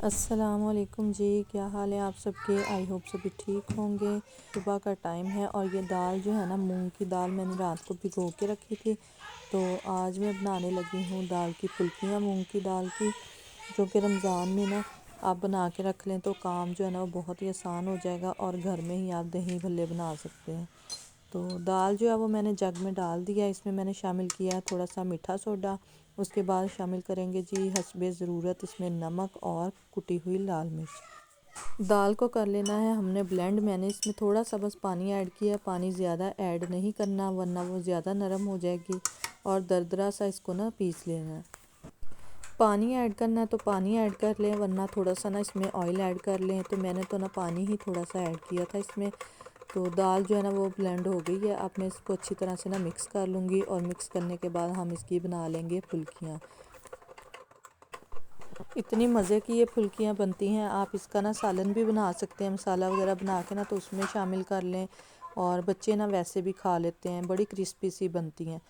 अस्सलामुअलैकुम जी, क्या हाल है आप सबके। आई होप सभी ठीक होंगे। सुबह का टाइम है और ये दाल जो है ना, मूंग की दाल मैंने रात को भिगो के रखी थी। तो आज मैं बनाने लगी हूँ दाल की फुल्कियाँ मूंग की दाल की, जो कि रमज़ान में ना आप बना के रख लें तो काम जो है ना वो बहुत ही आसान हो जाएगा और घर में ही आप दही भल्ले बना सकते हैं। तो दाल जो है वो मैंने जग में डाल दिया। इसमें मैंने शामिल किया है थोड़ा सा मीठा सोडा। उसके बाद शामिल करेंगे जी हस्बे ज़रूरत इसमें नमक और कुटी हुई लाल मिर्च। दाल को कर लेना है हमने ब्लेंड। मैंने इसमें थोड़ा सा बस पानी ऐड किया। पानी ज़्यादा ऐड नहीं करना वरना वो ज़्यादा नरम हो जाएगी। और दरदरा सा इसको ना पीस लेना है। पानी ऐड करना है तो पानी ऐड कर लें, वरना थोड़ा सा ना इसमें ऑयल ऐड कर लें। तो मैंने तो ना पानी ही थोड़ा सा ऐड किया था इसमें। तो दाल जो है ना वो ब्लेंड हो गई है। अब मैं इसको अच्छी तरह से ना मिक्स कर लूँगी और मिक्स करने के बाद हम इसकी बना लेंगे फुल्कियाँ। इतनी मज़े की ये फुल्कियाँ बनती हैं। आप इसका ना सालन भी बना सकते हैं, मसाला वगैरह बना के ना तो उसमें शामिल कर लें। और बच्चे ना वैसे भी खा लेते हैं, बड़ी क्रिस्पी सी बनती हैं।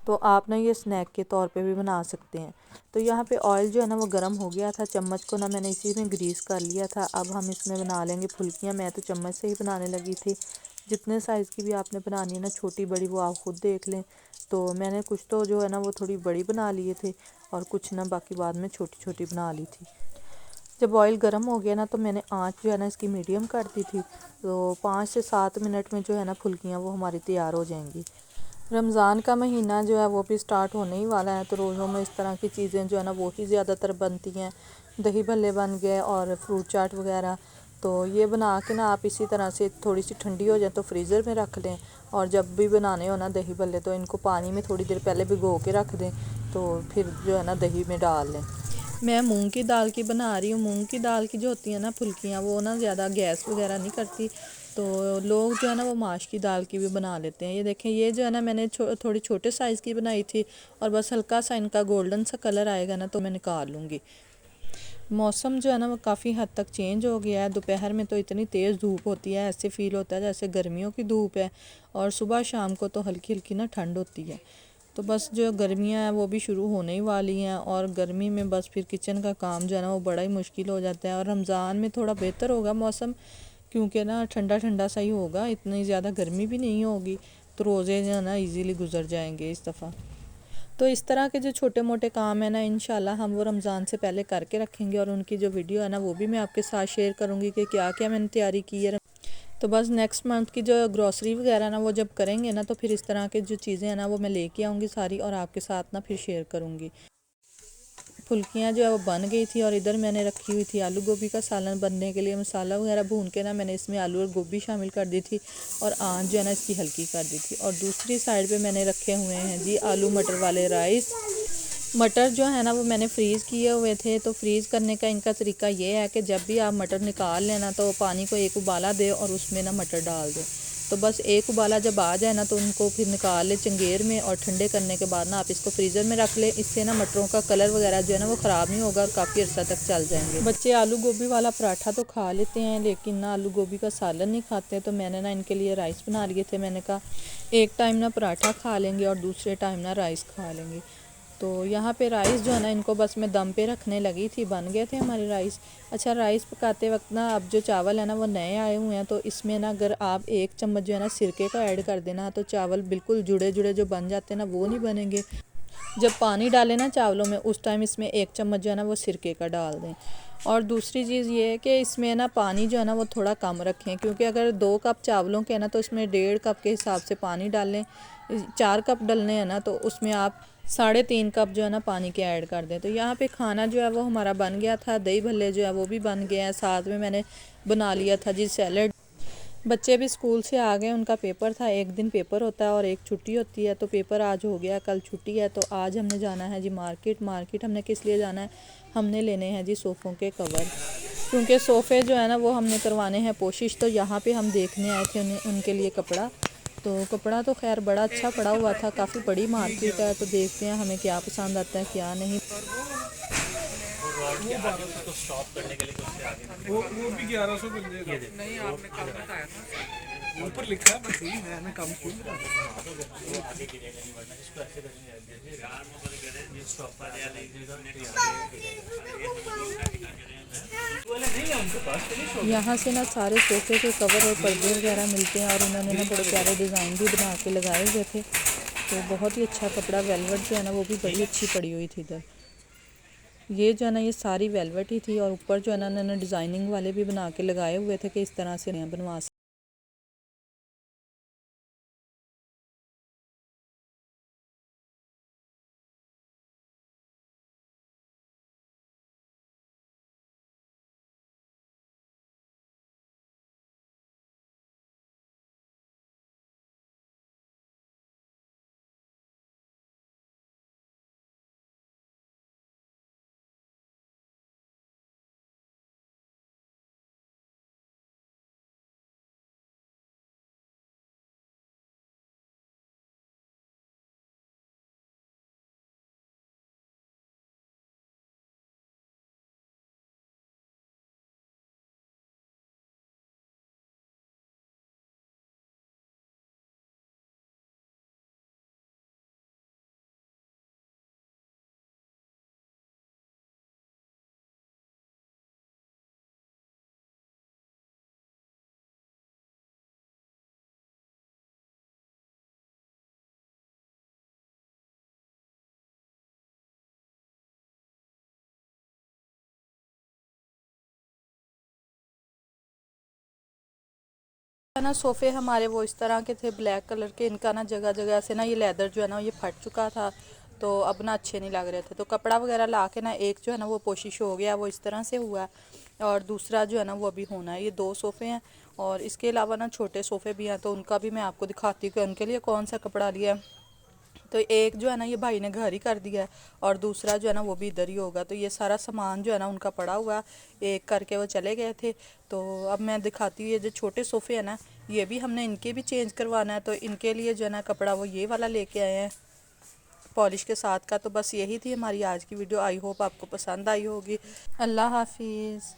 तो आप ना ये स्नैक के तौर पे भी बना सकते हैं। तो यहाँ पे ऑयल जो है ना वो गर्म हो गया था। चम्मच को ना मैंने इसी में ग्रीस कर लिया था। अब हम इसमें बना लेंगे फुल्कियाँ। मैं तो चम्मच से ही बनाने लगी थी। जितने साइज़ की भी आपने बनानी है ना, छोटी बड़ी, वो आप खुद देख लें। तो मैंने कुछ तो जो है ना वो थोड़ी बड़ी बना लिए थे और कुछ ना बाकी बाद में छोटी छोटी बना ली थी। जब ऑयल गर्म हो गया ना तो मैंने आँच जो है ना इसकी मीडियम कर दी थी। तो 5 से 7 मिनट में जो है ना फुल्कियाँ वो हमारी तैयार हो जाएंगी। रमज़ान का महीना जो है वो भी स्टार्ट होने ही वाला है। तो रोज़ों में इस तरह की चीज़ें जो है ना वो ही ज़्यादातर बनती हैं। दही भल्ले बन गए और फ्रूट चाट वगैरह। तो ये बना के ना आप इसी तरह से थोड़ी सी ठंडी हो जाए तो फ्रीज़र में रख लें। और जब भी बनाने हो ना दही भल्ले तो इनको पानी में थोड़ी देर पहले भिगो के रख दें। तो फिर जो है ना दही में डाल लें। मैं मूंग की दाल की बना रही हूँ। मूंग की दाल की जो होती है ना फुल्कियाँ, वो ना ज़्यादा गैस वगैरह नहीं करती। तो लोग जो है ना वो माश की दाल की भी बना लेते हैं। ये देखें, ये जो है ना मैंने थोड़ी छोटे साइज़ की बनाई थी। और बस हल्का सा इनका गोल्डन सा कलर आएगा ना तो मैं निकाल लूँगी। मौसम जो है ना वो काफ़ी हद तक चेंज हो गया है। दोपहर में तो इतनी तेज़ धूप होती है, ऐसे फ़ील होता है जैसे गर्मियों की धूप है। और सुबह शाम को तो हल्की हल्की ना ठंड होती है। तो बस जो गर्मियाँ हैं वो भी शुरू होने ही वाली हैं। और गर्मी में बस फिर किचन का काम जो है ना वो बड़ा ही मुश्किल हो जाता है। और रमज़ान में थोड़ा बेहतर होगा मौसम, क्योंकि ना ठंडा ठंडा सा ही होगा, इतनी ज़्यादा गर्मी भी नहीं होगी। तो रोज़े जो है ना इजीली गुजर जाएंगे इस दफ़ा। तो इस तरह के जो छोटे मोटे काम है ना, इंशाल्लाह हम वो रमज़ान से पहले करके रखेंगे। और उनकी जो वीडियो है ना वो भी मैं आपके साथ शेयर करूँगी कि क्या क्या मैंने तैयारी की है। तो बस नेक्स्ट मंथ की जो ग्रॉसरी वगैरह ना वो जब करेंगे ना तो फिर इस तरह के जो चीज़ें हैं ना वो मैं लेके आऊँगी सारी और आपके साथ ना फिर शेयर करूँगी। फुल्कियाँ जो है वो बन गई थी और इधर मैंने रखी हुई थी आलू गोभी का सालन बनने के लिए। मसाला वगैरह भून के ना मैंने इसमें आलू और गोभी शामिल कर दी थी और आँच जो है ना इसकी हल्की कर दी थी। और दूसरी साइड पे मैंने रखे हुए हैं जी आलू मटर वाले राइस। मटर जो है ना वो मैंने फ्रीज़ किए हुए थे। तो फ्रीज़ करने का इनका तरीका ये है कि जब भी आप मटर निकाल लेना तो पानी को एक उबाला दे और उसमें ना मटर डाल दें। तो बस एक उबाला जब आ जाए ना तो उनको फिर निकाल ले चंगेर में और ठंडे करने के बाद ना आप इसको फ्रीज़र में रख लें। इससे ना मटरों का कलर वगैरह जो है ना वो ख़राब नहीं होगा और काफ़ी अर्सा तक चल जाएंगे। बच्चे आलू गोभी वाला पराठा तो खा लेते हैं लेकिन ना आलू गोभी का सालन नहीं खाते। तो मैंने ना इनके लिए राइस बना लिए थे। मैंने कहा एक टाइम ना पराठा खा लेंगे और दूसरे टाइम ना राइस खा लेंगे। तो यहाँ पे राइस जो है ना इनको बस मैं दम पे रखने लगी थी, बन गए थे हमारे राइस। अच्छा, राइस पकाते वक्त ना अब जो चावल है ना वो नए आए हुए हैं। तो इसमें ना अगर आप 1 चम्मच जो है ना सिरके का ऐड कर देना तो चावल बिल्कुल जुड़े जुड़े जो बन जाते हैं ना वो नहीं बनेंगे। जब पानी डालें ना चावलों में उस टाइम इसमें 1 चम्मच जो है ना वो सिरके का डाल दें। और दूसरी चीज़ ये है कि इसमें ना पानी जो है ना वो थोड़ा कम रखें, क्योंकि अगर 2 कप चावलों के हैं ना तो इसमें 1.5 कप के हिसाब से पानी डालें। 4 कप डलने हैं ना तो उसमें आप 3.5 कप जो है ना पानी के ऐड कर दें। तो यहाँ पे खाना जो है वो हमारा बन गया था। दही भल्ले जो है वो भी बन गए हैं। साथ में मैंने बना लिया था जी सैलड। बच्चे भी स्कूल से आ गए, उनका पेपर था। एक दिन पेपर होता है और एक छुट्टी होती है। तो पेपर आज हो गया, कल छुट्टी है। तो आज हमने जाना है जी मार्केट हमने किस लिए जाना है, हमने लेने हैं जी सोफ़ों के कवर। क्योंकि सोफ़े जो है ना वो हमने करवाने हैं पोशिश। तो यहाँ पे हम देखने आए थे उनके लिए कपड़ा। तो कपड़ा तो खैर बड़ा अच्छा पड़ा हुआ था, काफ़ी बड़ी मार्केट है। तो देखते हैं हमें क्या पसंद आता है क्या नहीं। वो 1200 तो स्टॉप करने के लिए कुछ आगे वो भी 1100 मिल जाएगा। ये नहीं, आपने कम बताया था, ऊपर लिखा है बस यही, मैंने कम क्यों वो आगे गिरेगा नहीं, वरना इसको ऐसे करेंगे यार वो करे जिस स्टॉप पर या नहीं देगा यहाँ से ना सारे सोफ़े के कवर और पर्दे वगैरह मिलते हैं और उन्होंने ना बड़े प्यारे डिज़ाइन भी बना के लगाए हुए थे। तो बहुत ही अच्छा कपड़ा वेलवेट जो है ना वो भी बड़ी अच्छी पड़ी हुई थी इधर। ये जो है ना ये सारी वेलवेट ही थी और ऊपर जो है ना उन्होंने डिज़ाइनिंग वाले भी बना के लगाए हुए थे कि इस तरह से बनवा सकते। ना सोफ़े हमारे वो इस तरह के थे ब्लैक कलर के। इनका ना जगह जगह से ना ये लेदर जो है ना ये फट चुका था, तो अब ना अच्छे नहीं लग रहे थे। तो कपड़ा वगैरह ला के ना एक जो है ना वो कोशिश हो गया, वो इस तरह से हुआ है, और दूसरा जो है ना वो अभी होना है। ये 2 सोफ़े हैं और इसके अलावा ना छोटे सोफ़े भी हैं, तो उनका भी मैं आपको दिखाती हूँ कि उनके लिए कौन सा कपड़ा लिया है। तो एक जो है ना ये भाई ने घर ही कर दिया है और दूसरा जो है ना वो भी इधर ही होगा। तो ये सारा सामान जो है ना उनका पड़ा हुआ, एक करके वो चले गए थे। तो अब मैं दिखाती हूँ, ये जो छोटे सोफ़े हैं ना ये भी हमने इनके भी चेंज करवाना है। तो इनके लिए जो है ना कपड़ा वो ये वाला लेके आए हैं पॉलिश के साथ का। तो बस यही थी हमारी आज की वीडियो। आई होप आपको पसंद आई होगी। अल्लाह हाफिज़।